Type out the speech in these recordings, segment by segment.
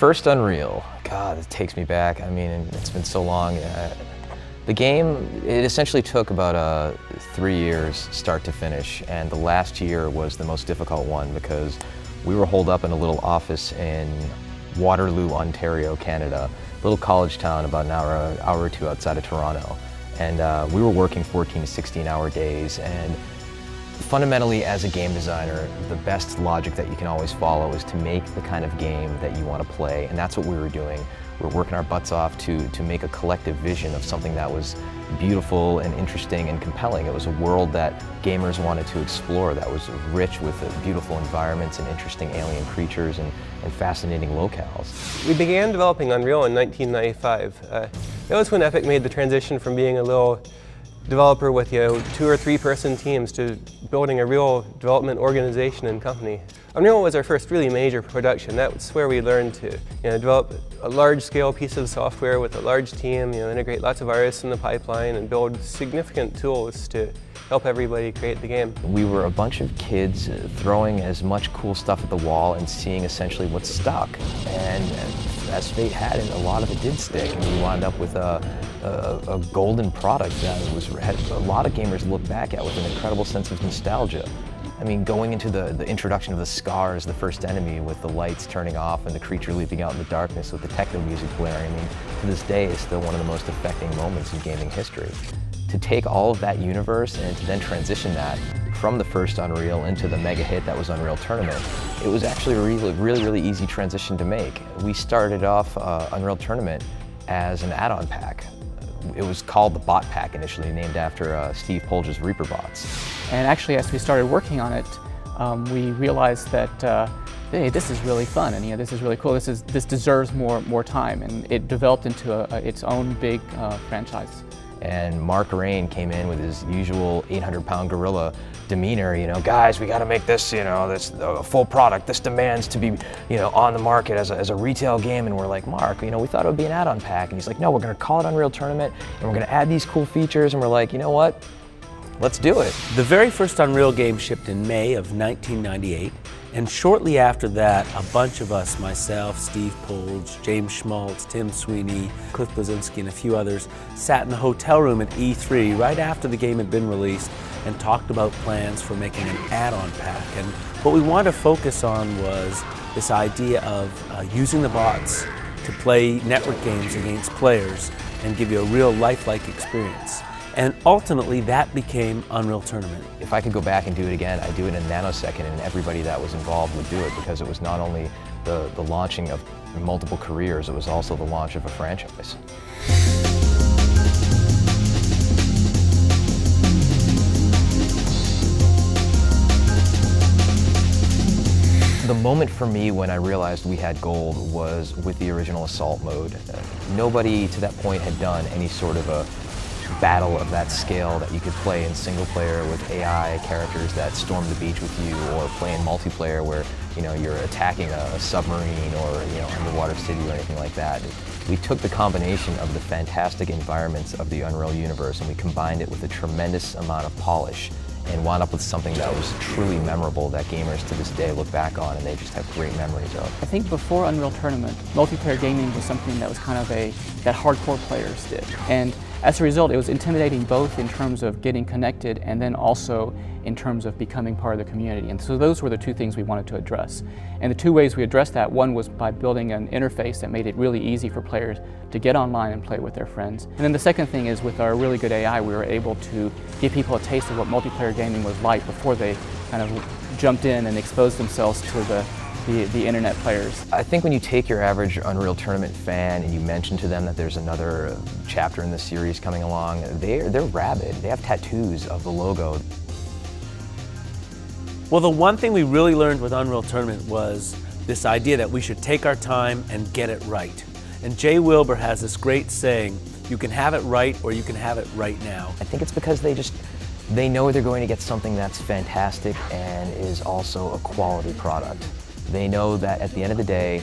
first Unreal, God, it takes me back. I mean, it's been so long. The game, it essentially took about 3 years start to finish, and the last year was the most difficult one because we were holed up in a little office in Waterloo, Ontario, Canada, little college town about an hour or two outside of Toronto. And we were working 14 to 16-hour days, and fundamentally, as a game designer, the best logic that you can always follow is to make the kind of game that you want to play, and that's what we were doing. We were working our butts off to make a collective vision of something that was beautiful and interesting and compelling. It was a world that gamers wanted to explore, that was rich with beautiful environments and interesting alien creatures and fascinating locales. We began developing Unreal in 1995. That was when Epic made the transition from being a little developer with 2 or 3 person teams to building a real development organization and company. Unreal was our first really major production. That's where we learned to develop a large-scale piece of software with a large team, integrate lots of artists in the pipeline, and build significant tools to help everybody create the game. We were a bunch of kids throwing as much cool stuff at the wall and seeing essentially what stuck. And as fate had it, a lot of it did stick, and we wound up with a golden product that had a lot of gamers look back at with an incredible sense of nostalgia. I mean, going into the introduction of the scars, the first enemy with the lights turning off and the creature leaping out in the darkness with the techno music blaring, I mean, to this day is still one of the most affecting moments in gaming history. To take all of that universe and to then transition that from the first Unreal into the mega hit that was Unreal Tournament, it was actually a really easy transition to make. We started off Unreal Tournament as an add-on pack. It was called the Bot Pack initially, named after Steve Polge's Reaper bots. And actually, as we started working on it, we realized that hey, this is really fun, and this is really cool. This deserves more time, and it developed into its own big franchise. And Mark Rain came in with his usual 800-pound gorilla demeanor, guys, we got to make this, this a full product. This demands to be, on the market as a retail game. And we're like, Mark, we thought it would be an add-on pack. And he's like, no, we're going to call it Unreal Tournament, and we're going to add these cool features. And we're like, you know what? Let's do it. The very first Unreal game shipped in May of 1998. And shortly after that, a bunch of us, myself, Steve Polge, James Schmaltz, Tim Sweeney, Cliff Bleszinski, and a few others, sat in the hotel room at E3 right after the game had been released and talked about plans for making an add-on pack. And what we wanted to focus on was this idea of using the bots to play network games against players and give you a real lifelike experience. And ultimately, that became Unreal Tournament. If I could go back and do it again, I'd do it in a nanosecond, and everybody that was involved would do it, because it was not only the launching of multiple careers, it was also the launch of a franchise. The moment for me when I realized we had gold was with the original Assault mode. Nobody to that point had done any sort of a battle of that scale that you could play in single player with AI characters that storm the beach with you, or play in multiplayer where you're attacking a submarine or underwater city or anything like that. We took the combination of the fantastic environments of the Unreal universe and we combined it with a tremendous amount of polish and wound up with something that was truly memorable that gamers to this day look back on and they just have great memories of. I think before Unreal Tournament, multiplayer gaming was something that was kind of that hardcore players did. And as a result, it was intimidating both in terms of getting connected and then also in terms of becoming part of the community. And so those were the 2 things we wanted to address. And the 2 ways we addressed that, one was by building an interface that made it really easy for players to get online and play with their friends. And then the second thing is, with our really good AI, we were able to give people a taste of what multiplayer gaming was like before they kind of jumped in and exposed themselves to the internet players. I think when you take your average Unreal Tournament fan and you mention to them that there's another chapter in the series coming along, they're rabid. They have tattoos of the logo. Well, the one thing we really learned with Unreal Tournament was this idea that we should take our time and get it right. And Jay Wilbur has this great saying, you can have it right or you can have it right now. I think it's because they know they're going to get something that's fantastic and is also a quality product. They know that at the end of the day,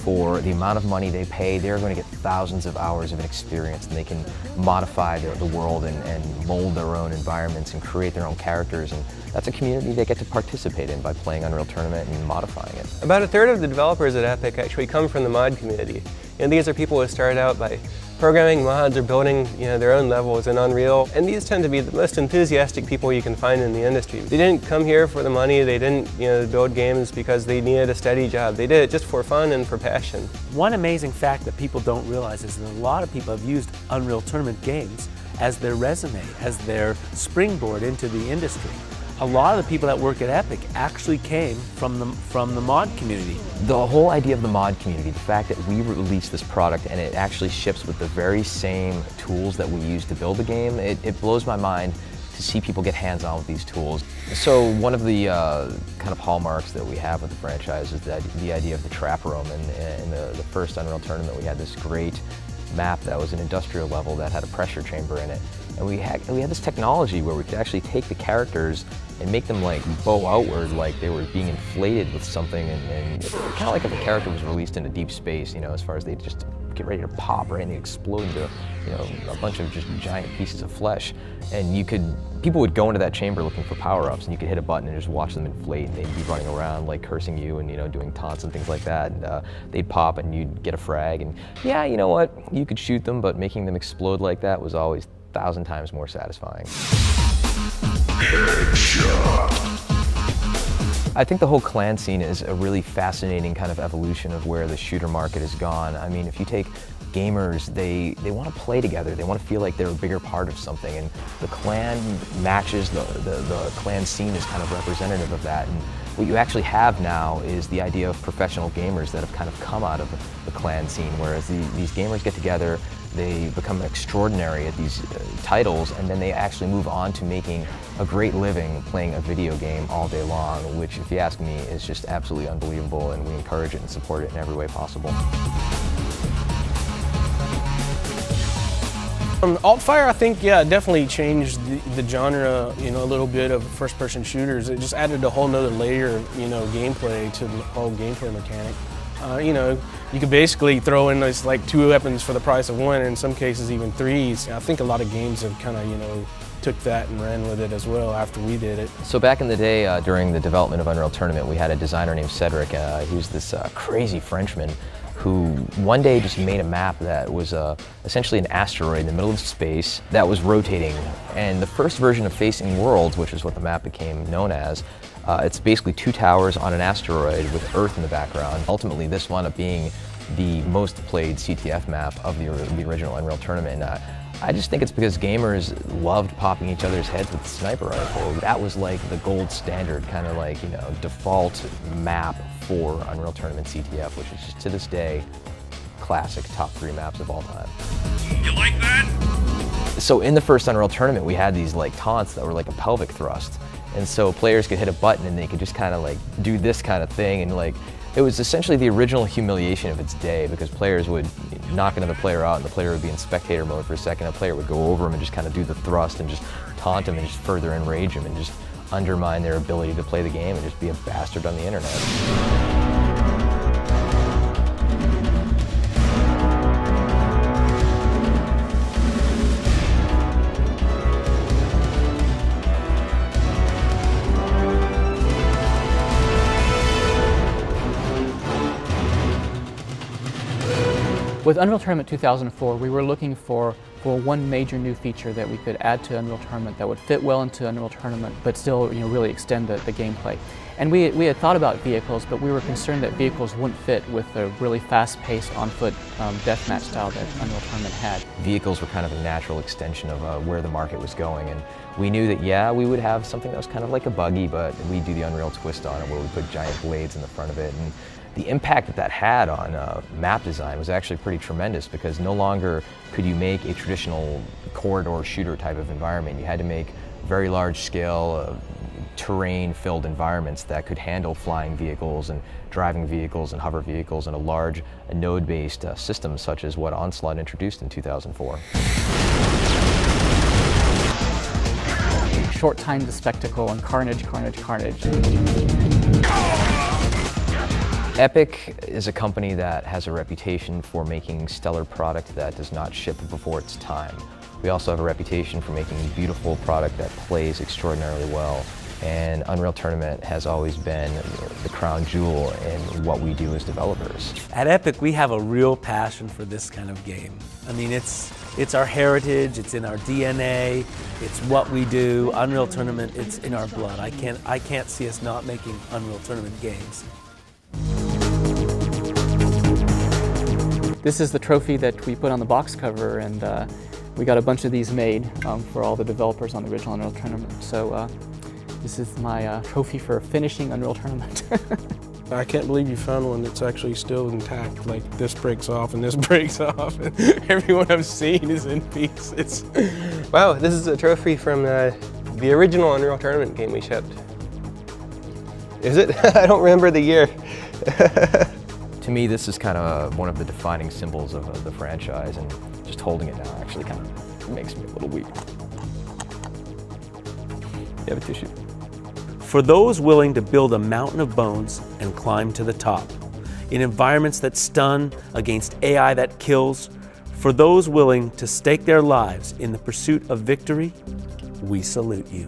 for the amount of money they pay, they're going to get thousands of hours of an experience, and they can modify the world and mold their own environments and create their own characters. And that's a community they get to participate in by playing Unreal Tournament and modifying it. About a third of the developers at Epic actually come from the mod community. And these are people who started out by programming mods or building their own levels in Unreal. And these tend to be the most enthusiastic people you can find in the industry. They didn't come here for the money, they didn't build games because they needed a steady job. They did it just for fun and for passion. One amazing fact that people don't realize is that a lot of people have used Unreal Tournament games as their resume, as their springboard into the industry. A lot of the people that work at Epic actually came from the mod community. The whole idea of the mod community, the fact that we released this product and it actually ships with the very same tools that we use to build the game, it blows my mind to see people get hands-on with these tools. So one of the kind of hallmarks that we have with the franchise is the idea of the trap room. And in the first Unreal Tournament, we had this great map that was an industrial level that had a pressure chamber in it. And we had this technology where we could actually take the characters and make them like bow outward, like they were being inflated with something, and kind of like if a character was released into deep space, as far as they just get ready to pop, right, and they explode into a bunch of just giant pieces of flesh. And people would go into that chamber looking for power-ups, and you could hit a button and just watch them inflate, and they'd be running around like cursing you and doing taunts and things like that. And they'd pop and you'd get a frag, and yeah, you know what, you could shoot them, but making them explode like that was always 1,000 times more satisfying. I think the whole clan scene is a really fascinating kind of evolution of where the shooter market has gone. I mean, if you take gamers, they want to play together, they want to feel like they're a bigger part of something, and the clan matches, the clan scene is kind of representative of that. And what you actually have now is the idea of professional gamers that have kind of come out of the clan scene, whereas these gamers get together, they become extraordinary at these titles, and then they actually move on to making a great living playing a video game all day long, which, if you ask me, is just absolutely unbelievable, and we encourage it and support it in every way possible. Altfire, I think, definitely changed the genre, a little bit of first-person shooters. It just added a whole nother layer of, gameplay to the whole gameplay mechanic. You could basically throw in those like 2 weapons for the price of 1, and in some cases even 3s. I think a lot of games have kind of, took that and ran with it as well after we did it. So back in the day, during the development of Unreal Tournament, we had a designer named Cedric. He was this crazy Frenchman who one day just made a map that was essentially an asteroid in the middle of space that was rotating. And the first version of Facing Worlds, which is what the map became known as, it's basically 2 towers on an asteroid with Earth in the background. Ultimately, this wound up being the most played CTF map of the original Unreal Tournament. I just think it's because gamers loved popping each other's heads with the sniper rifle. That was like the gold standard, kind of like, default map for Unreal Tournament CTF, which is just to this day, classic top 3 maps of all time. You like that? So in the first Unreal Tournament, we had these like taunts that were like a pelvic thrust. And so players could hit a button and they could just kind of like do this kind of thing, and like it was essentially the original humiliation of its day, because players would knock another player out and the player would be in spectator mode for a second. A player would go over him and just kind of do the thrust and just taunt him and just further enrage him and just undermine their ability to play the game and just be a bastard on the internet. With Unreal Tournament 2004, we were looking for one major new feature that we could add to Unreal Tournament that would fit well into Unreal Tournament, but still, really extend the gameplay. And we had thought about vehicles, but we were concerned that vehicles wouldn't fit with the really fast-paced, on-foot deathmatch style that Unreal Tournament had. Vehicles were kind of a natural extension of where the market was going, and we knew that, yeah, we would have something that was kind of like a buggy, but we'd do the Unreal twist on it where we put giant blades in the front of it. And the impact that had on map design was actually pretty tremendous, because no longer could you make a traditional corridor shooter type of environment. You had to make very large scale terrain-filled environments that could handle flying vehicles and driving vehicles and hover vehicles in a large node-based system such as what Onslaught introduced in 2004. Short time to spectacle and carnage, carnage, carnage. Epic is a company that has a reputation for making stellar product that does not ship before its time. We also have a reputation for making beautiful product that plays extraordinarily well. And Unreal Tournament has always been the crown jewel in what we do as developers. At Epic, we have a real passion for this kind of game. I mean, it's our heritage, it's in our DNA, it's what we do. Unreal Tournament, it's in our blood. I can't see us not making Unreal Tournament games. This is the trophy that we put on the box cover, and we got a bunch of these made for all the developers on the original Unreal Tournament. So this is my trophy for finishing Unreal Tournament. I can't believe you found one that's actually still intact. Like, this breaks off and this breaks off. And everyone I've seen is in pieces. Wow, this is a trophy from the original Unreal Tournament game we shipped. Is it? I don't remember the year. To me, this is kind of one of the defining symbols of the franchise, and just holding it now actually kind of makes me a little weak. You have a tissue? For those willing to build a mountain of bones and climb to the top, in environments that stun, against AI that kills, for those willing to stake their lives in the pursuit of victory, we salute you.